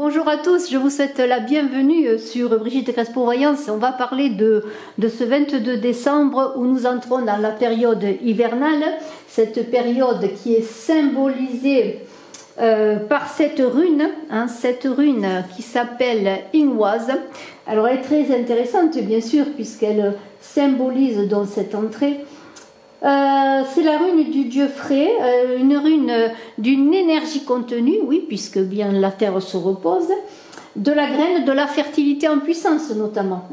Bonjour à tous, je vous souhaite la bienvenue sur Brigitte Crespo Voyance. On va parler de ce 22 décembre où nous entrons dans la période hivernale, cette période qui est symbolisée par cette rune qui s'appelle Ingwaz. Alors elle est très intéressante bien sûr puisqu'elle symbolise donc cette entrée. C'est la rune du dieu Frey, une rune d'une énergie contenue, oui, puisque bien la terre se repose, de la graine de la fertilité en puissance notamment,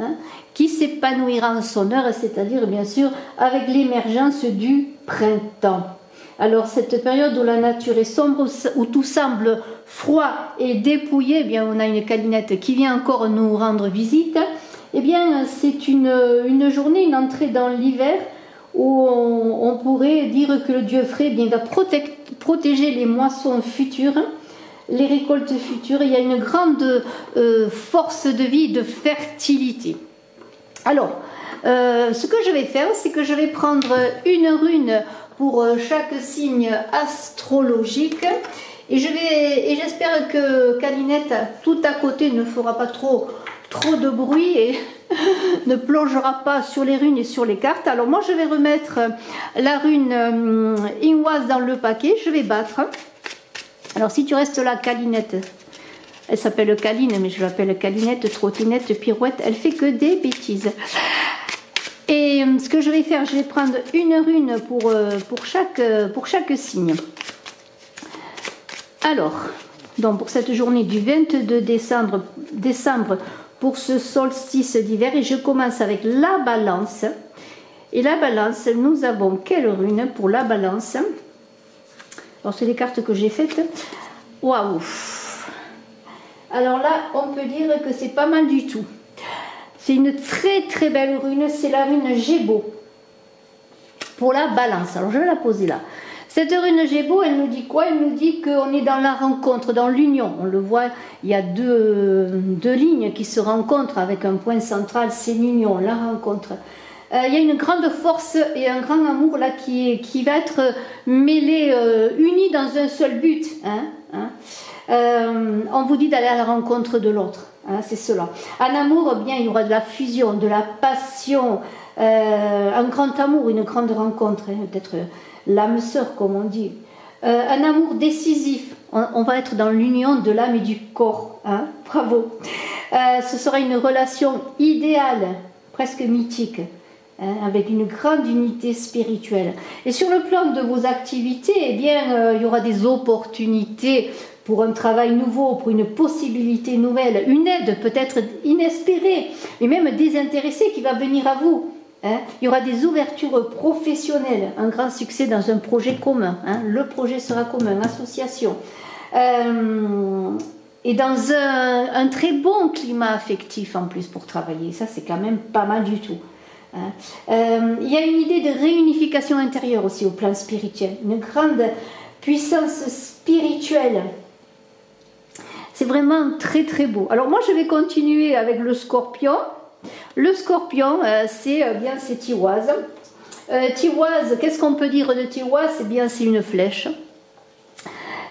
qui s'épanouira en son heure, c'est-à-dire bien sûr avec l'émergence du printemps. Alors cette période où la nature est sombre, où tout semble froid et dépouillé, eh bien on a une câlinette qui vient encore nous rendre visite. Eh bien c'est une journée, une entrée dans l'hiver, où on pourrait dire que le dieu Frey va protéger les moissons futures, les récoltes futures. Il y a une grande force de vie, de fertilité. Alors, ce que je vais faire, c'est que je vais prendre une rune pour chaque signe astrologique. Et j'espère que Calinette, tout à côté, ne fera pas trop de bruit et ne plongera pas sur les runes et sur les cartes. Alors moi je vais remettre la rune Ingwaz dans le paquet, je vais battre. Alors si tu restes là, Calinette, elle s'appelle Caline mais je l'appelle Calinette, trottinette, pirouette, elle fait que des bêtises. Et ce que je vais faire, je vais prendre une rune pour chaque signe. Alors, donc pour cette journée du 22 décembre pour ce solstice d'hiver, et je commence avec la balance. Et la balance, nous avons quelle rune pour la balance? Alors c'est les cartes que j'ai faites. Waouh! Alors là, on peut dire que c'est pas mal du tout. C'est une très belle rune, c'est la rune Gébo pour la balance. Alors je vais la poser là. Cette rune Gébo, elle nous dit quoi? Elle nous dit qu'on est dans la rencontre, dans l'union. On le voit, il y a deux lignes qui se rencontrent avec un point central, c'est l'union, la rencontre. Il y a une grande force et un grand amour là qui va être mêlé, uni dans un seul but. On vous dit d'aller à la rencontre de l'autre, c'est cela. En amour, bien, il y aura de la fusion, de la passion, un grand amour, une grande rencontre, peut-être l'âme sœur comme on dit, un amour décisif. On va être dans l'union de l'âme et du corps, bravo. Ce sera une relation idéale, presque mythique, avec une grande unité spirituelle. Et sur le plan de vos activités, eh bien, il y aura des opportunités pour un travail nouveau, pour une possibilité nouvelle, une aide peut-être inespérée, mais même désintéressée qui va venir à vous. Il y aura des ouvertures professionnelles, un grand succès dans un projet commun. Le projet sera commun, association. Et dans un très bon climat affectif en plus pour travailler. Ça, c'est quand même pas mal du tout. Il y a une idée de réunification intérieure aussi au plan spirituel. Une grande puissance spirituelle. C'est vraiment très beau. Alors moi, je vais continuer avec le Scorpion. Le Scorpion, c'est Tiwaz. Tiwaz, qu'est-ce qu'on peut dire de Tiwaz? Eh bien, c'est une flèche.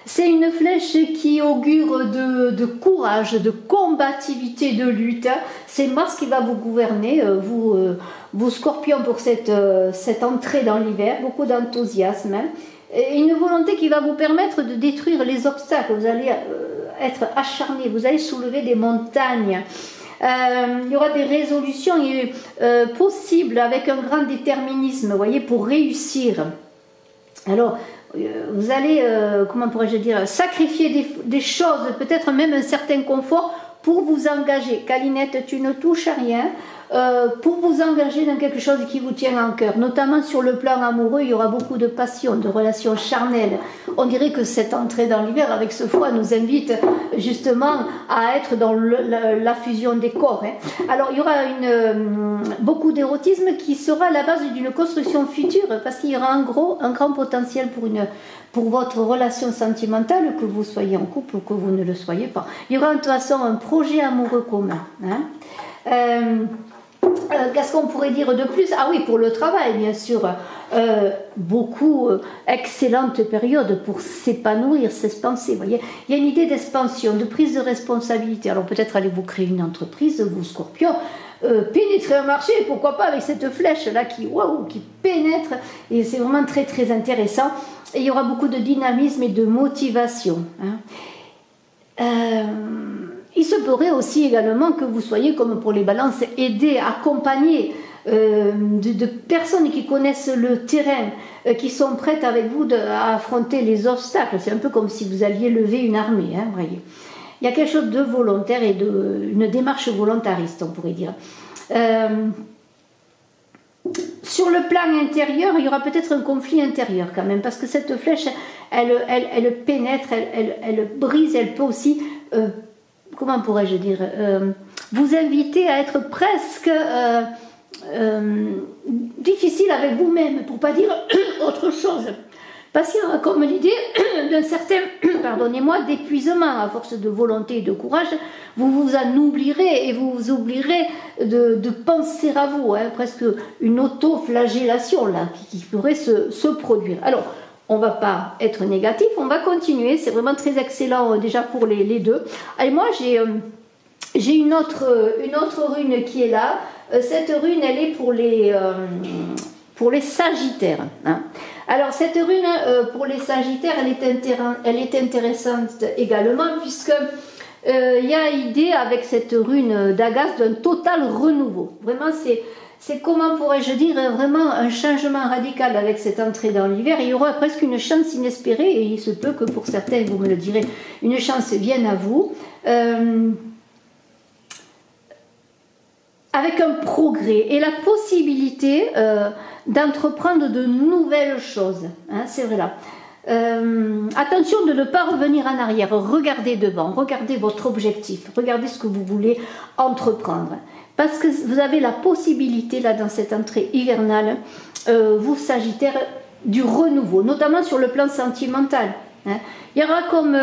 C'est une flèche qui augure de courage, de combativité, de lutte. C'est Mars qui va vous gouverner, vous Scorpions, pour cette entrée dans l'hiver. Beaucoup d'enthousiasme. Et une volonté qui va vous permettre de détruire les obstacles. Vous allez être acharné, vous allez soulever des montagnes. Il y aura des résolutions possibles avec un grand déterminisme, vous voyez, pour réussir. Alors, vous allez, comment pourrais-je dire, sacrifier des choses, peut-être même un certain confort pour vous engager. Calinette, tu ne touches à rien. Pour vous engager dans quelque chose qui vous tient en cœur, notamment sur le plan amoureux, il y aura beaucoup de passion, de relations charnelles. On dirait que cette entrée dans l'hiver avec ce froid nous invite justement à être dans la fusion des corps. Alors il y aura beaucoup d'érotisme qui sera la base d'une construction future parce qu'il y aura un grand potentiel pour votre relation sentimentale, que vous soyez en couple ou que vous ne le soyez pas. Il y aura de toute façon un projet amoureux commun. Qu'est-ce qu'on pourrait dire de plus? Ah oui, pour le travail, bien sûr. Beaucoup, excellente période pour s'épanouir, s'expanser. Voyez, il y a une idée d'expansion, de prise de responsabilité. Alors peut-être allez-vous créer une entreprise, vous Scorpion, pénétrer un marché, pourquoi pas avec cette flèche-là qui pénètre. Et c'est vraiment très très intéressant. Et il y aura beaucoup de dynamisme et de motivation. Il se pourrait aussi également que vous soyez, comme pour les balances, aidés, accompagnés de personnes qui connaissent le terrain, qui sont prêtes avec vous à affronter les obstacles. C'est un peu comme si vous alliez lever une armée, voyez. Il y a quelque chose de volontaire et une démarche volontariste, on pourrait dire. Sur le plan intérieur, il y aura peut-être un conflit intérieur quand même, parce que cette flèche, elle pénètre, elle brise, elle peut aussi... comment pourrais-je dire, vous inviter à être presque difficile avec vous-même, pour ne pas dire autre chose. Parce qu'il y a comme l'idée d'un certain, pardonnez-moi, d'épuisement à force de volonté et de courage. Vous vous en oublierez et vous vous oublierez de penser à vous, presque une auto-flagellation là, qui pourrait se produire. Alors, on ne va pas être négatif, on va continuer, c'est vraiment très excellent déjà pour les deux. Allez, moi j'ai une autre rune qui est là. Cette rune, elle est pour les Sagittaires. Alors cette rune pour les Sagittaires, elle est intéressante également, puisque il y a idée avec cette rune d'Agas d'un total renouveau. Vraiment, c'est comment pourrais-je dire, vraiment un changement radical avec cette entrée dans l'hiver. Il y aura presque une chance inespérée, et il se peut que pour certains, vous me le direz, une chance vienne à vous, avec un progrès et la possibilité d'entreprendre de nouvelles choses. C'est vrai là. Attention de ne pas revenir en arrière, regardez devant, regardez votre objectif, regardez ce que vous voulez entreprendre. Parce que vous avez la possibilité, là, dans cette entrée hivernale, vous Sagittaires, du renouveau, notamment sur le plan sentimental. Il y aura comme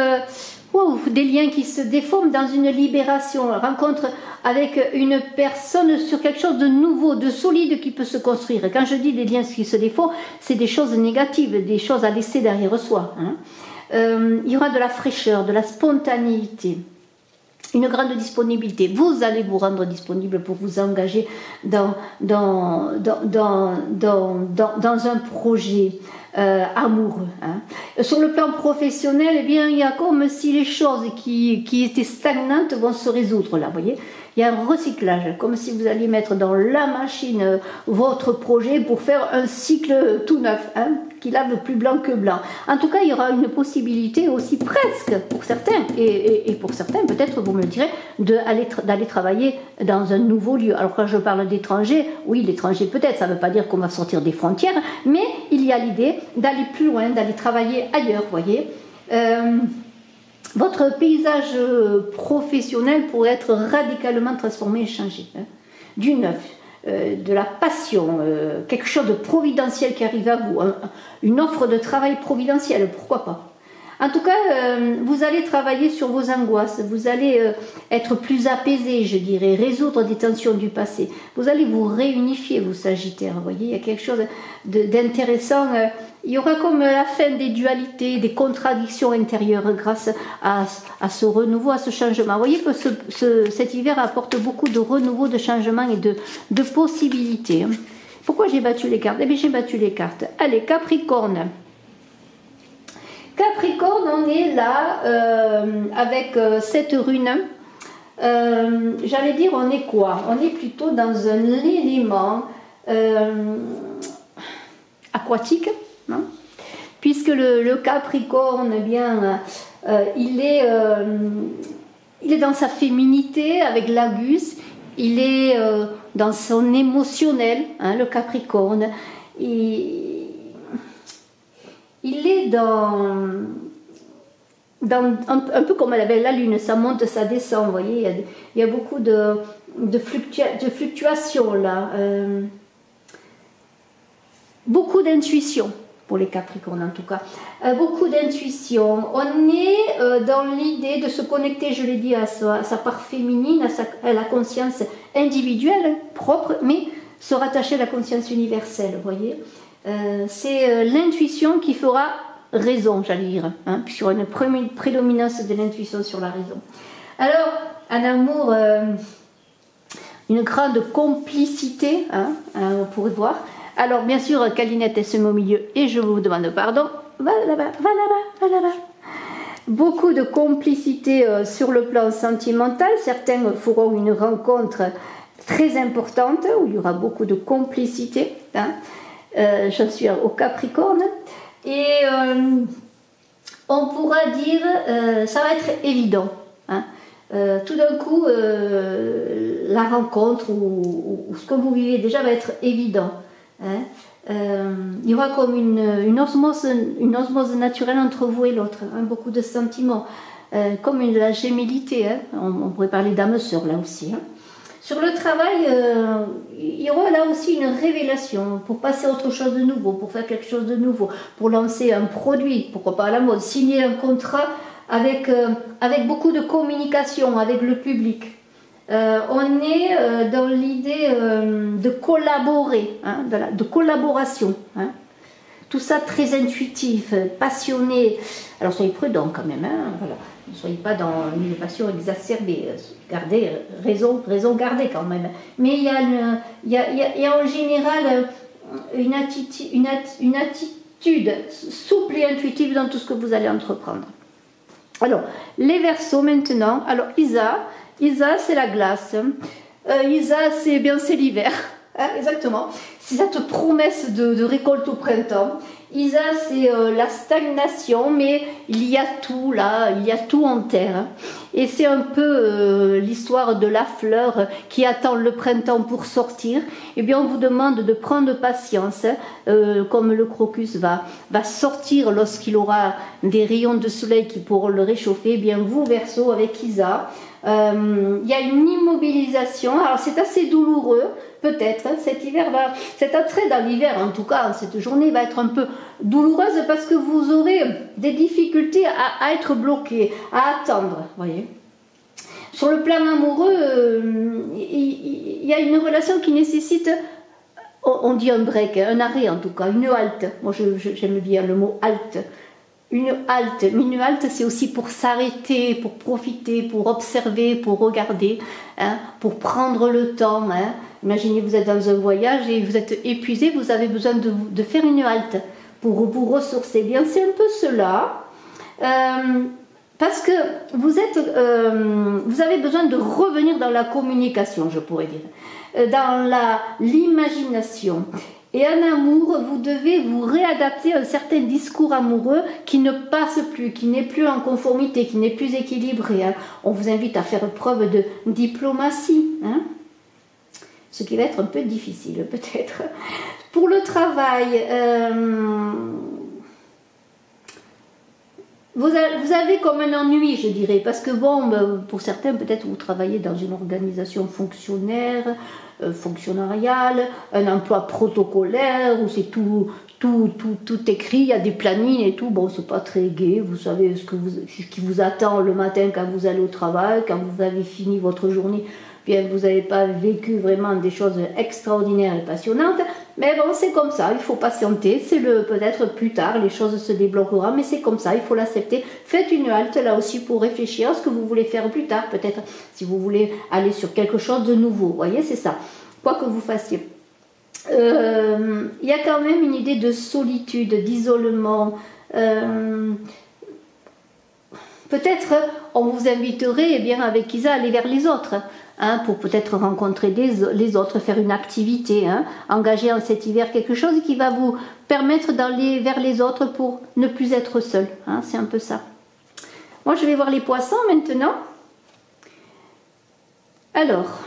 des liens qui se déforment dans une libération, rencontre avec une personne sur quelque chose de nouveau, de solide qui peut se construire. Quand je dis des liens qui se déforment, c'est des choses négatives, des choses à laisser derrière soi. Il y aura de la fraîcheur, de la spontanéité. Une grande disponibilité. Vous allez vous rendre disponible pour vous engager dans un projet amoureux. Sur le plan professionnel, eh bien, il y a comme si les choses qui étaient stagnantes vont se résoudre là, vous voyez. Il y a un recyclage, comme si vous alliez mettre dans la machine votre projet pour faire un cycle tout neuf, qui lave plus blanc que blanc. En tout cas, il y aura une possibilité aussi presque, pour certains, et pour certains, peut-être, vous me le direz, d'aller travailler dans un nouveau lieu. Alors quand je parle d'étrangers, oui, l'étranger peut-être, ça ne veut pas dire qu'on va sortir des frontières, mais il y a l'idée d'aller plus loin, d'aller travailler ailleurs, vous voyez. Votre paysage professionnel pourrait être radicalement transformé et changé. Du neuf, de la passion, quelque chose de providentiel qui arrive à vous, une offre de travail providentielle, pourquoi pas. En tout cas, vous allez travailler sur vos angoisses, vous allez être plus apaisé, je dirais, résoudre des tensions du passé. Vous allez vous réunifier, vous Sagittaires, vous voyez, il y a quelque chose d'intéressant. Il y aura comme la fin des dualités, des contradictions intérieures grâce à ce renouveau, à ce changement. Vous voyez que cet hiver apporte beaucoup de renouveau, de changement et de possibilités. Pourquoi j'ai battu les cartes? Eh bien, j'ai battu les cartes. Allez, Capricorne. Capricorne, on est là avec cette rune. J'allais dire, on est quoi? On est plutôt dans un élément aquatique, hein, puisque le Capricorne, eh bien, il est dans sa féminité avec l'Agus, il est dans son émotionnel, hein, le Capricorne. Il est dans un peu comme avec la Lune, ça monte, ça descend, vous voyez, il y a beaucoup de fluctuations là, beaucoup d'intuition, pour les Capricornes en tout cas. Beaucoup d'intuition. On est dans l'idée de se connecter, je l'ai dit, à sa part féminine, à la conscience individuelle, propre, mais se rattacher à la conscience universelle, vous voyez. C'est l'intuition qui fera raison, j'allais dire, hein, sur une prédominance de l'intuition sur la raison. Alors, en amour, une grande complicité, hein, on pourrait voir. Alors, bien sûr, Calinette, elle se met au milieu et je vous demande pardon. Va là-bas, va là-bas, va là-bas. Beaucoup de complicité sur le plan sentimental. Certains feront une rencontre très importante où il y aura beaucoup de complicité. Hein. J'en suis au Capricorne. Et on pourra dire, ça va être évident. Hein. Tout d'un coup, la rencontre ou ce que vous vivez déjà va être évident. Hein. Il y aura comme une osmose naturelle entre vous et l'autre, hein, beaucoup de sentiments, comme la gémellité. Hein. On pourrait parler d'âme sœur là aussi. Hein. Sur le travail, il y aura là aussi une révélation pour passer à autre chose de nouveau, pour faire quelque chose de nouveau, pour lancer un produit, pourquoi pas à la mode, signer un contrat avec beaucoup de communication avec le public. On est dans l'idée de collaborer, hein, de collaboration. Hein. Tout ça très intuitif, passionné. Alors soyez prudents quand même, hein, voilà. Ne soyez pas dans une passion exacerbée. Gardez raison gardez quand même. Mais il y a en général une attitude souple et intuitive dans tout ce que vous allez entreprendre. Alors, les Verseaux maintenant. Alors, Isa c'est la glace. Isa, c'est l'hiver. Hein, exactement. C'est cette promesse de récolte au printemps. Isa, c'est la stagnation, mais il y a tout là, il y a tout en terre. Et c'est un peu l'histoire de la fleur qui attend le printemps pour sortir. Eh bien, on vous demande de prendre patience, comme le crocus va sortir lorsqu'il aura des rayons de soleil qui pourront le réchauffer. Eh bien, vous, Verseau, avec Isa, il y a une immobilisation. Alors, c'est assez douloureux. Peut-être, cet attrait dans l'hiver, en tout cas, cette journée va être un peu douloureuse parce que vous aurez des difficultés à être bloqué, à attendre, voyez. Sur le plan amoureux, il y a une relation qui nécessite, on dit un break, un arrêt en tout cas, une halte. Moi, j'aime bien le mot halte. Une halte, mais une halte c'est aussi pour s'arrêter, pour profiter, pour observer, pour regarder, hein, pour prendre le temps. Hein. Imaginez vous êtes dans un voyage et vous êtes épuisé, vous avez besoin de faire une halte pour vous ressourcer. Bien, c'est un peu cela, parce que vous avez besoin de revenir dans la communication, je pourrais dire, dans l'imagination. Et en amour, vous devez vous réadapter à un certain discours amoureux qui ne passe plus, qui n'est plus en conformité, qui n'est plus équilibré. Hein. On vous invite à faire preuve de diplomatie, hein. Ce qui va être un peu difficile peut-être. Pour le travail, vous avez comme un ennui, je dirais, parce que bon, pour certains, peut-être vous travaillez dans une organisation fonctionnelle, fonctionnariale, un emploi protocolaire où c'est tout écrit, il y a des plannings et tout. Bon, c'est pas très gai, vous savez ce qui vous attend le matin quand vous allez au travail, quand vous avez fini votre journée. Bien, vous n'avez pas vécu vraiment des choses extraordinaires et passionnantes, mais bon, c'est comme ça, il faut patienter, c'est peut-être plus tard, les choses se débloqueront, mais c'est comme ça, il faut l'accepter. Faites une halte là aussi pour réfléchir à ce que vous voulez faire plus tard, peut-être si vous voulez aller sur quelque chose de nouveau, vous voyez, c'est ça, quoi que vous fassiez. Il y a quand même une idée de solitude, d'isolement. Peut-être on vous inviterait, eh bien, avec Isa, à aller vers les autres. Hein, pour peut-être rencontrer les autres, faire une activité, hein, engager en cet hiver quelque chose qui va vous permettre d'aller vers les autres pour ne plus être seul. Hein, c'est un peu ça. Moi, je vais voir les poissons maintenant. Alors,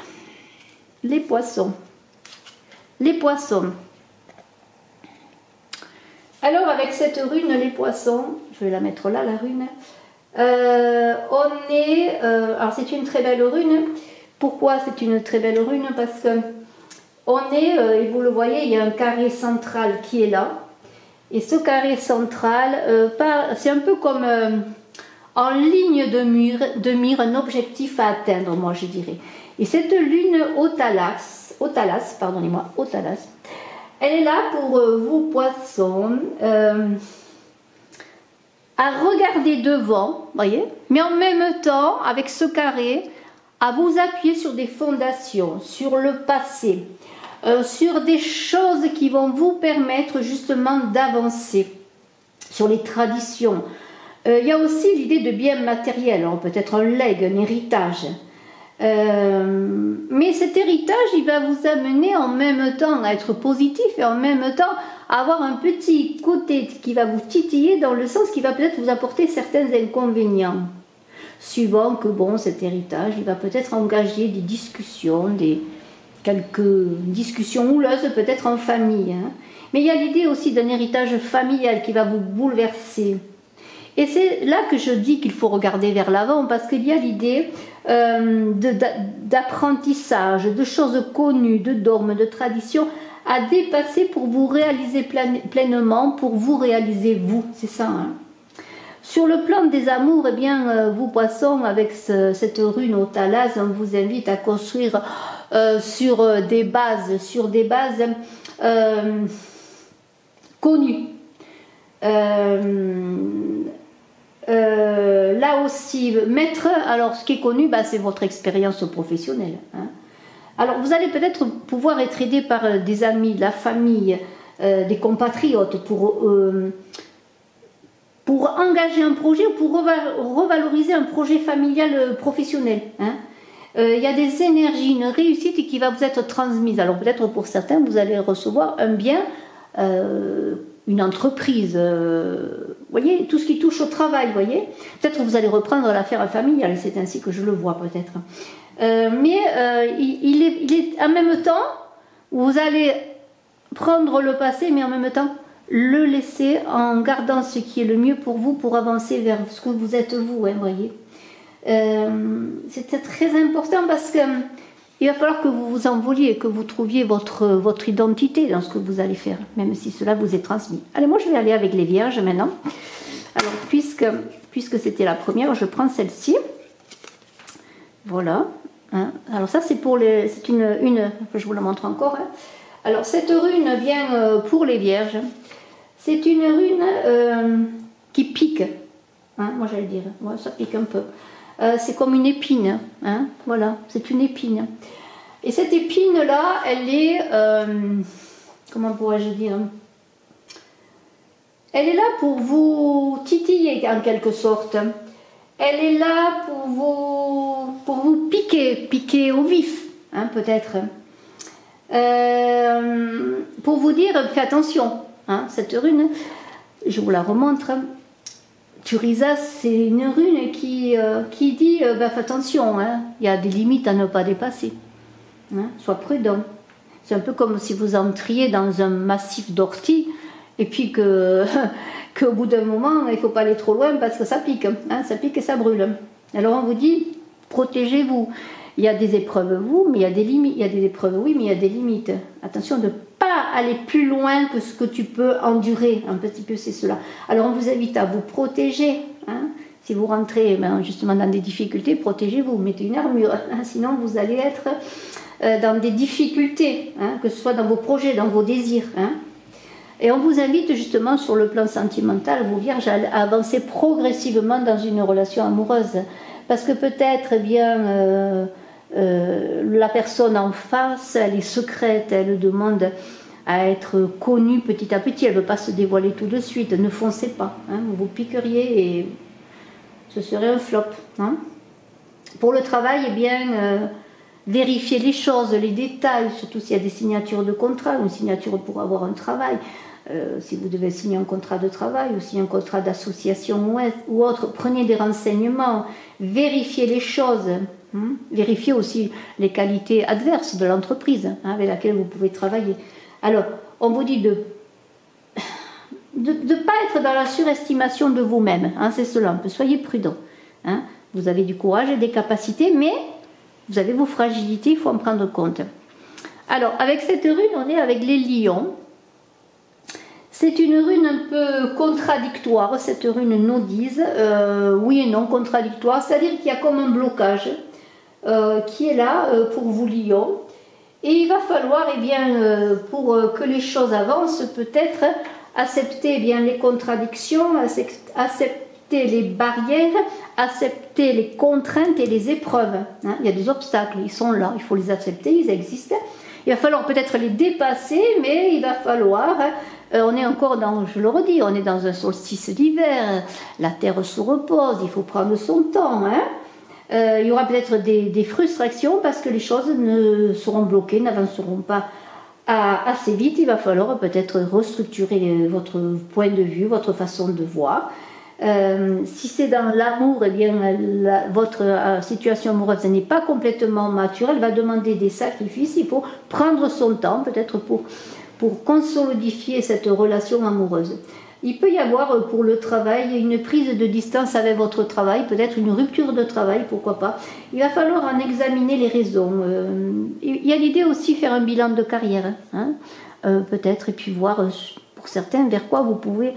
les poissons. Les poissons. Alors, avec cette rune, les poissons, je vais la mettre là, la rune. Alors, c'est une très belle rune. Pourquoi c'est une très belle rune? Parce que on est, et vous le voyez, il y a un carré central qui est là. Et ce carré central, c'est un peu comme en ligne de mire, un objectif à atteindre, moi je dirais. Et cette lune au Thalas, elle est là pour vous poissons, à regarder devant, voyez, mais en même temps, avec ce carré, à vous appuyer sur des fondations, sur le passé, sur des choses qui vont vous permettre justement d'avancer, sur les traditions. Il y a aussi l'idée de bien matériel, peut-être un legs, un héritage. Mais cet héritage, il va vous amener en même temps à être positif et en même temps à avoir un petit côté qui va vous titiller dans le sens qui va peut-être vous apporter certains inconvénients. Suivant que cet héritage, il va peut-être engager des discussions, quelques discussions houleuses peut-être en famille. Hein. Mais il y a l'idée aussi d'un héritage familial qui va vous bouleverser. Et c'est là que je dis qu'il faut regarder vers l'avant, parce qu'il y a l'idée d'apprentissage, de choses connues, de dogmes, de traditions à dépasser pour vous réaliser pleinement, pour vous réaliser vous. C'est ça. Hein. Sur le plan des amours, eh bien, vous poissons, avec cette rune au Thalas, on vous invite à construire sur des bases connues. Là aussi, alors ce qui est connu, c'est votre expérience professionnelle. Hein. Alors vous allez peut-être pouvoir être aidé par des amis, de la famille, des compatriotes pour engager un projet ou pour revaloriser un projet familial professionnel. Hein. Il y a des énergies, une réussite qui va vous être transmise. Alors peut-être pour certains, vous allez recevoir un bien, une entreprise, voyez, tout ce qui touche au travail, voyez. Peut-être que vous allez reprendre l'affaire familiale, c'est ainsi que je le vois peut-être. Mais il est en même temps, vous allez prendre le passé, mais en même temps le laisser en gardant ce qui est le mieux pour vous, pour avancer vers ce que vous êtes vous, hein, voyez. C'était très important parce que il va falloir que vous vous envoliez, que vous trouviez votre identité dans ce que vous allez faire, même si cela vous est transmis. Allez, moi je vais aller avec les vierges maintenant. Alors, puisque c'était la première, je prends celle-ci. Voilà. Hein. Alors ça, c'est pour c'est une. Je vous la montre encore. Hein. Alors, cette rune vient pour les vierges. C'est une rune qui pique. Hein, moi, j'allais dire. Ouais, ça pique un peu. C'est comme une épine. Hein. Voilà, c'est une épine. Et cette épine-là, elle est... comment pourrais-je dire? Elle est là pour vous titiller, en quelque sorte. Elle est là pour vous piquer au vif, hein, peut-être. Pour vous dire, fais attention. Hein, cette rune, je vous la remontre. Turisas, c'est une rune qui dit fais attention, hein, il y a des limites à ne pas dépasser. Hein, sois prudent. C'est un peu comme si vous entriez dans un massif d'orties et puis qu'au bout d'un moment, il ne faut pas aller trop loin parce que ça pique. Hein, ça pique et ça brûle. Alors on vous dit, protégez-vous. Il y a des épreuves, mais il y a des limites. Il y a des épreuves, oui, mais il y a des limites. Attention de ne pas aller plus loin que ce que tu peux endurer. Un petit peu, c'est cela. Alors, on vous invite à vous protéger. Hein. Si vous rentrez justement dans des difficultés, protégez-vous. Mettez une armure. Hein. Sinon, vous allez être dans des difficultés, hein, que ce soit dans vos projets, dans vos désirs. Hein. Et on vous invite justement sur le plan sentimental, vous vierges, à avancer progressivement dans une relation amoureuse. Parce que peut-être, la personne en face, elle est secrète, elle demande à être connue petit à petit, elle ne veut pas se dévoiler tout de suite, ne foncez pas, hein, vous piqueriez et ce serait un flop. Hein. Pour le travail, vérifiez les choses, les détails, surtout s'il y a des signatures de contrat, une signature pour avoir un travail, si vous devez signer un contrat de travail ou signer un contrat d'association ou autre, prenez des renseignements, vérifiez les choses. Vérifiez aussi les qualités adverses de l'entreprise, hein, avec laquelle vous pouvez travailler. Alors, on vous dit de ne pas être dans la surestimation de vous-même, hein, c'est cela, soyez prudent. Hein. Vous avez du courage et des capacités, mais vous avez vos fragilités, il faut en prendre compte. Alors, avec cette rune, on est avec les lions. C'est une rune un peu contradictoire, cette rune Nodise, oui et non, contradictoire, c'est-à-dire qu'il y a comme un blocage qui est là pour vous Lions. Et il va falloir, eh bien, pour que les choses avancent, peut-être accepter eh bien, les contradictions, accepter les barrières, accepter les contraintes et les épreuves. Hein. Il y a des obstacles, ils sont là, il faut les accepter, ils existent. Il va falloir peut-être les dépasser, mais il va falloir, on est encore dans, je le redis, on est dans un solstice d'hiver, la terre se repose, il faut prendre son temps. Hein. Il y aura peut-être des frustrations parce que les choses ne seront bloquées, n'avanceront pas assez vite. Il va falloir peut-être restructurer votre point de vue, votre façon de voir. Si c'est dans l'amour, eh bien, votre situation amoureuse n'est pas complètement mature, elle va demander des sacrifices, il faut prendre son temps peut-être pour consolidifier cette relation amoureuse. Il peut y avoir pour le travail une prise de distance avec votre travail, peut-être une rupture de travail, pourquoi pas. Il va falloir en examiner les raisons. Il y a l'idée aussi de faire un bilan de carrière, hein, peut-être, et puis voir pour certains vers quoi vous pouvez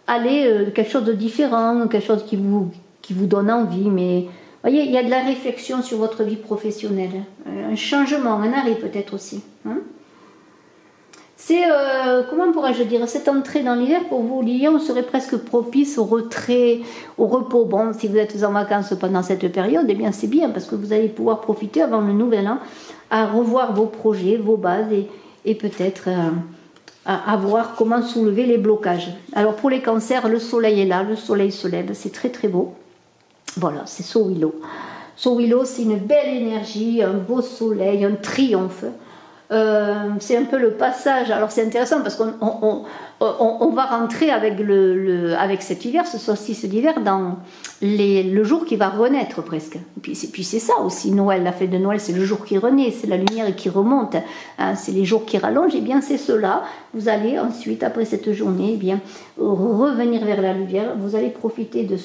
aller, quelque chose de différent, quelque chose qui vous donne envie. Mais vous voyez, il y a de la réflexion sur votre vie professionnelle, un changement, un arrêt peut-être aussi. Hein. C'est, comment pourrais-je dire, cette entrée dans l'hiver pour vous, Lions, serait presque propice au retrait, au repos. Bon, si vous êtes en vacances pendant cette période, eh bien c'est bien parce que vous allez pouvoir profiter avant le nouvel an à revoir vos projets, vos bases et peut-être à voir comment soulever les blocages. Alors pour les cancers, le soleil est là, le soleil se lève, c'est très très beau. Voilà, c'est Sowilo. Sowilo, c'est une belle énergie, un beau soleil, un triomphe. C'est un peu le passage. Alors c'est intéressant parce qu'on va rentrer avec cet hiver, ce solstice d'hiver, dans le jour qui va renaître presque. Puis c'est ça aussi, Noël, la fête de Noël, c'est le jour qui renaît, c'est la lumière qui remonte, hein, c'est les jours qui rallongent, et bien c'est cela. Vous allez ensuite, après cette journée, eh bien, revenir vers la lumière, vous allez profiter de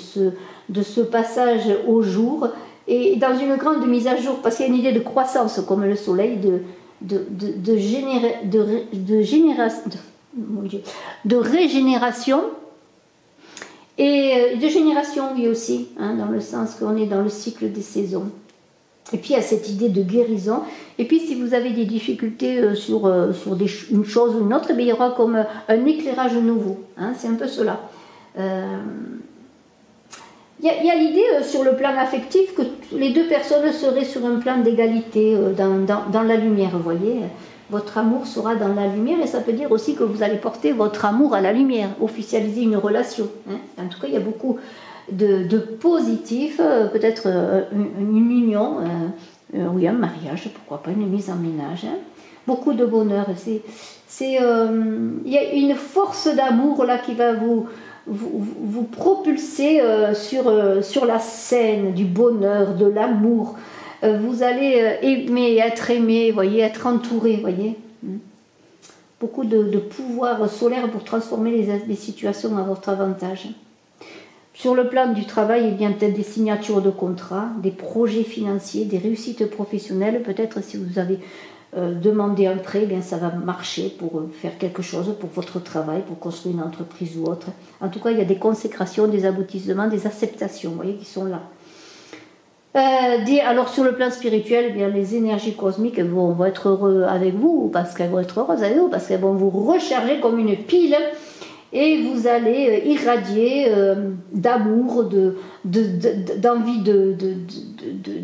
ce passage au jour, et dans une grande mise à jour, parce qu'il y a une idée de croissance comme le soleil, de régénération et de génération, oui aussi, hein, dans le sens qu'on est dans le cycle des saisons. Et puis il y a cette idée de guérison. Et puis si vous avez des difficultés sur une chose ou une autre, il y aura comme un éclairage nouveau. Hein, c'est un peu cela. Il y a l'idée sur le plan affectif que les deux personnes seraient sur un plan d'égalité dans la lumière, vous voyez. Votre amour sera dans la lumière et ça peut dire aussi que vous allez porter votre amour à la lumière, officialiser une relation. Hein. En tout cas, il y a beaucoup de positifs, peut-être une union, oui, un mariage, pourquoi pas, une mise en ménage. Hein. Beaucoup de bonheur. Il y a une force d'amour là qui va vous propulser sur la scène du bonheur, de l'amour. Vous allez aimer, être aimé, voyez, être entouré, voyez. Beaucoup de pouvoir solaire pour transformer les situations à votre avantage. Sur le plan du travail, il y a peut-être des signatures de contrats, des projets financiers, des réussites professionnelles. Peut-être si vous avez demandé un prêt, bien ça va marcher pour faire quelque chose pour votre travail, pour construire une entreprise ou autre. En tout cas, il y a des consécrations, des aboutissements, des acceptations, vous voyez, qui sont là. Alors sur le plan spirituel, eh bien, les énergies cosmiques vont être heureuses avec vous, parce qu'elles vont être heureuses avec vous, parce qu'elles vont vous recharger comme une pile, et vous allez irradier d'amour, d'envie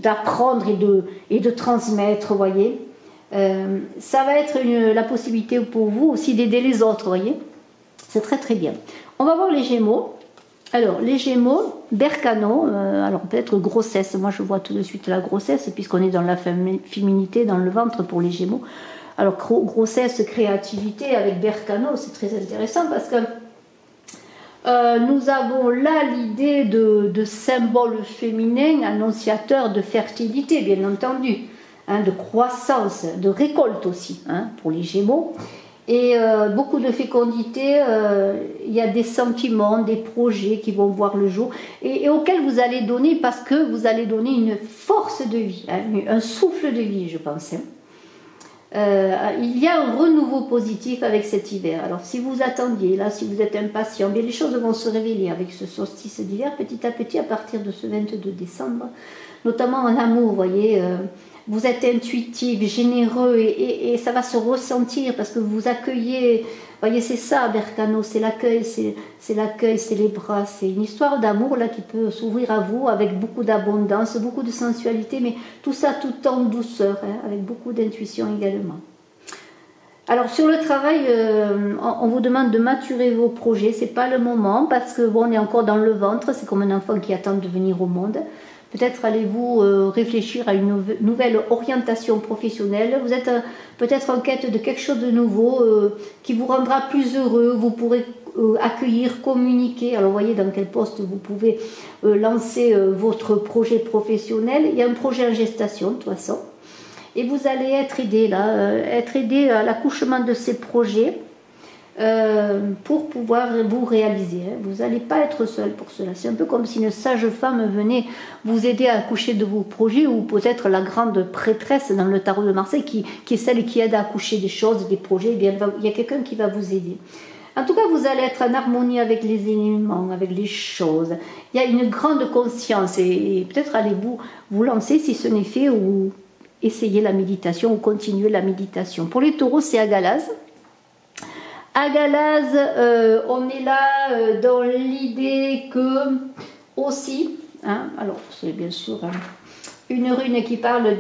d'apprendre et de transmettre, vous voyez. Ça va être la possibilité pour vous aussi d'aider les autres, vous voyez. C'est très très bien. On va voir les Gémeaux. Alors, les Gémeaux, Berkano, alors peut-être grossesse, moi je vois tout de suite la grossesse, puisqu'on est dans la féminité, dans le ventre pour les Gémeaux. Alors, grossesse, créativité avec Berkano, c'est très intéressant parce que nous avons là l'idée de symbole féminin, annonciateur de fertilité, bien entendu, hein, de croissance, de récolte aussi, hein, pour les Gémeaux. Et beaucoup de fécondité, il y a des sentiments, des projets qui vont voir le jour et auxquels vous allez donner, parce que vous allez donner une force de vie, hein, un souffle de vie, je pense. Hein. il y a un renouveau positif avec cet hiver. Alors si vous attendiez, là, si vous êtes impatient, bien, les choses vont se révéler avec ce solstice d'hiver petit à petit à partir de ce 22 décembre, notamment en amour, vous voyez. Vous êtes intuitif, généreux et ça va se ressentir parce que vous accueillez. Vous voyez, c'est ça, Berkano, c'est l'accueil, c'est les bras, c'est une histoire d'amour là qui peut s'ouvrir à vous avec beaucoup d'abondance, beaucoup de sensualité, mais tout ça tout en douceur, hein, avec beaucoup d'intuition également. Alors sur le travail, on vous demande de maturer vos projets, c'est pas le moment parce que bon, on est encore dans le ventre, c'est comme un enfant qui attend de venir au monde. Peut-être allez-vous réfléchir à une nouvelle orientation professionnelle. Vous êtes peut-être en quête de quelque chose de nouveau qui vous rendra plus heureux. Vous pourrez accueillir, communiquer. Alors, vous voyez dans quel poste vous pouvez lancer votre projet professionnel. Il y a un projet en gestation, de toute façon. Et vous allez être aidé, là, être aidé à l'accouchement de ces projets. Pour pouvoir vous réaliser. Vous n'allez pas être seul pour cela. C'est un peu comme si une sage-femme venait vous aider à accoucher de vos projets, ou peut-être la grande prêtresse dans le tarot de Marseille qui est celle qui aide à accoucher des choses, des projets. Eh bien, il y a quelqu'un qui va vous aider. En tout cas, vous allez être en harmonie avec les éléments, avec les choses. Il y a une grande conscience et peut-être allez-vous vous lancer si ce n'est fait, ou essayer la méditation ou continuer la méditation. Pour les taureaux, c'est à Galaz. À Galaz, on est là dans l'idée que aussi, hein, alors c'est bien sûr une rune qui parle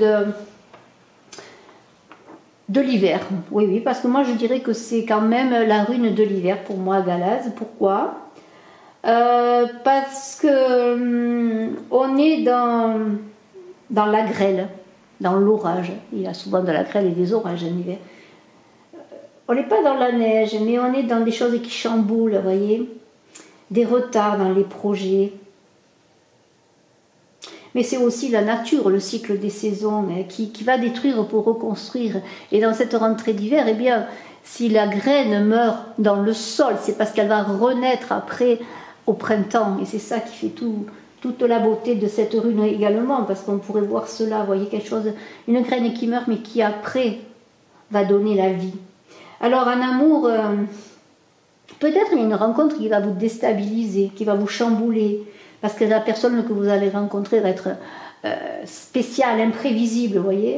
de l'hiver. Oui, oui, parce que moi je dirais que c'est quand même la rune de l'hiver pour moi, Galaz. Pourquoi? Parce que on est dans la grêle, dans l'orage. Il y a souvent de la grêle et des orages en hiver. On n'est pas dans la neige, mais on est dans des choses qui chamboulent, vous voyez. Des retards dans les projets. Mais c'est aussi la nature, le cycle des saisons, qui va détruire pour reconstruire. Et dans cette rentrée d'hiver, eh bien, si la graine meurt dans le sol, c'est parce qu'elle va renaître après au printemps. Et c'est ça qui fait toute la beauté de cette rune également, parce qu'on pourrait voir cela, vous voyez, quelque chose, une graine qui meurt, mais qui après va donner la vie. Alors en amour, peut-être il y a une rencontre qui va vous déstabiliser, qui va vous chambouler, parce que la personne que vous allez rencontrer va être spéciale, imprévisible, vous voyez.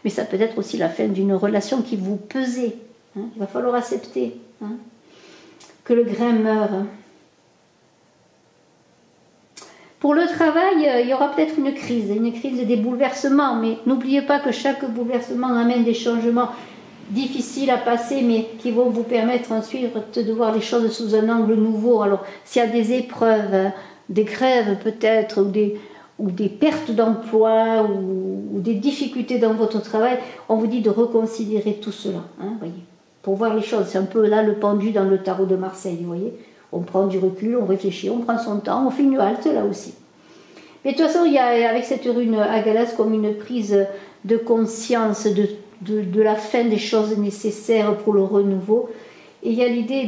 Mais ça peut être aussi la fin d'une relation qui vous pesait. Hein. Il va falloir accepter que le grain meure. Pour le travail, il y aura peut-être une crise des bouleversements, mais n'oubliez pas que chaque bouleversement amène des changements difficiles à passer, mais qui vont vous permettre ensuite de voir les choses sous un angle nouveau. Alors, s'il y a des épreuves, des grèves peut-être, ou des pertes d'emploi, ou des difficultés dans votre travail, on vous dit de reconsidérer tout cela, voyez, pour voir les choses. C'est un peu là le pendu dans le tarot de Marseille, vous voyez. On prend du recul, on réfléchit, on prend son temps, on fait une halte là aussi. Mais de toute façon, il y a avec cette rune à Galaz comme une prise de conscience de la fin des choses nécessaires pour le renouveau. Et il y a l'idée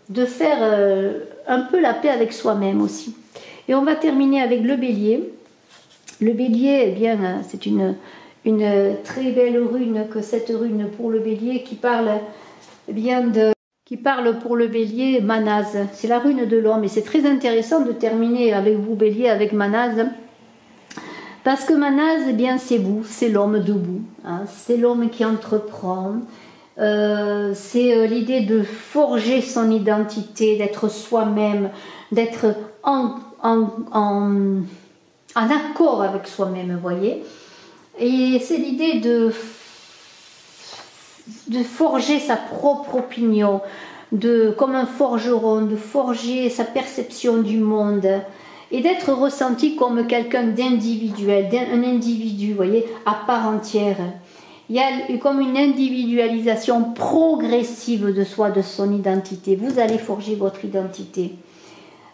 de faire un peu la paix avec soi-même aussi. Et on va terminer avec le bélier. Le bélier, eh bien, c'est une très belle rune, que cette rune pour le bélier qui parle qui parle pour le bélier, Manaz. C'est la rune de l'homme et c'est très intéressant de terminer avec vous, bélier, avec Manaz. Parce que Manaz, eh bien, c'est vous, c'est l'homme debout, c'est l'homme qui entreprend, c'est l'idée de forger son identité, d'être soi-même, d'être en accord avec soi-même, vous voyez. Et c'est l'idée de forger sa propre opinion, comme un forgeron, de forger sa perception du monde, et d'être ressenti comme quelqu'un d'individuel, un individu, vous voyez, à part entière. Il y a comme une individualisation progressive de soi, de son identité. Vous allez forger votre identité.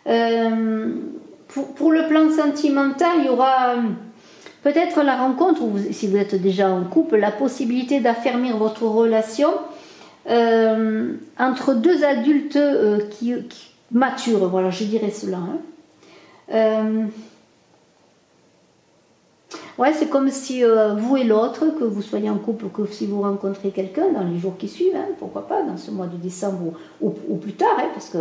Pour le plan sentimental, il y aura peut-être la rencontre, ou si vous êtes déjà en couple, la possibilité d'affermir votre relation entre deux adultes qui matures, voilà, je dirais cela. Ouais, c'est comme si vous et l'autre, que vous soyez en couple ou que si vous rencontrez quelqu'un dans les jours qui suivent, hein, pourquoi pas, dans ce mois de décembre ou plus tard, hein, parce que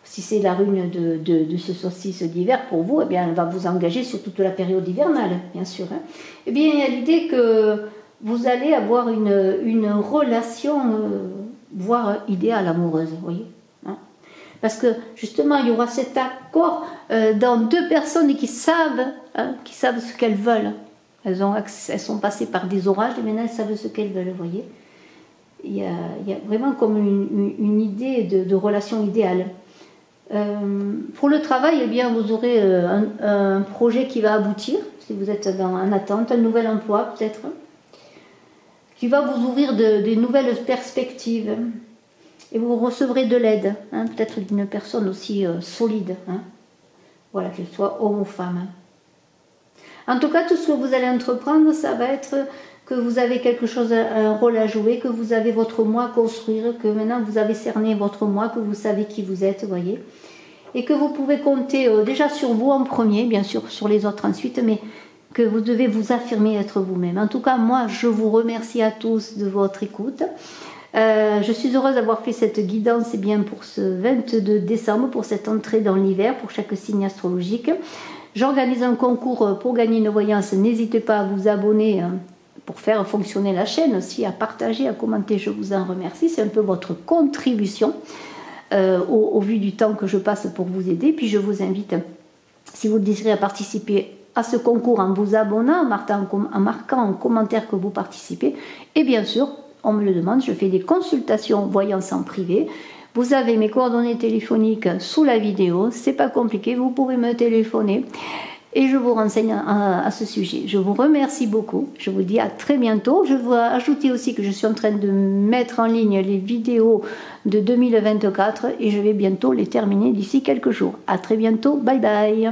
si c'est la rune de ce solstice d'hiver pour vous, eh bien, elle va vous engager sur toute la période hivernale, bien sûr. Hein. Eh bien, il y a l'idée que vous allez avoir une relation, voire idéale amoureuse, vous voyez. Hein. Parce que justement, il y aura cet accord dans deux personnes qui savent ce qu'elles veulent. Elles sont passées par des orages et maintenant elles savent ce qu'elles veulent, vous voyez. Il y a vraiment comme une idée de relation idéale. Pour le travail, eh bien, vous aurez un projet qui va aboutir, si vous êtes en attente, un nouvel emploi peut-être, qui va vous ouvrir de nouvelles perspectives. Et vous recevrez de l'aide, hein, peut-être d'une personne aussi solide, hein, voilà, qu'elle soit homme ou femme. Hein. En tout cas, tout ce que vous allez entreprendre, ça va être que vous avez quelque chose, un rôle à jouer, que vous avez votre moi à construire, que maintenant vous avez cerné votre moi, que vous savez qui vous êtes, voyez, et que vous pouvez compter déjà sur vous en premier, bien sûr sur les autres ensuite, mais que vous devez vous affirmer être vous-même. En tout cas, moi, je vous remercie à tous de votre écoute. Je suis heureuse d'avoir fait cette guidance bien pour ce 22 décembre, pour cette entrée dans l'hiver, pour chaque signe astrologique. J'organise un concours pour gagner une voyance. N'hésitez pas à vous abonner pour faire fonctionner la chaîne aussi, à partager, à commenter. Je vous en remercie. C'est un peu votre contribution au vu du temps que je passe pour vous aider. Puis je vous invite, si vous désirez, à participer à ce concours en vous abonnant, en marquant en commentaire que vous participez. Et bien sûr, on me le demande, je fais des consultations voyance en privé. Vous avez mes coordonnées téléphoniques sous la vidéo, c'est pas compliqué, vous pouvez me téléphoner et je vous renseigne à ce sujet. Je vous remercie beaucoup, je vous dis à très bientôt. Je veux ajouter aussi que je suis en train de mettre en ligne les vidéos de 2024 et je vais bientôt les terminer d'ici quelques jours. À très bientôt, bye bye.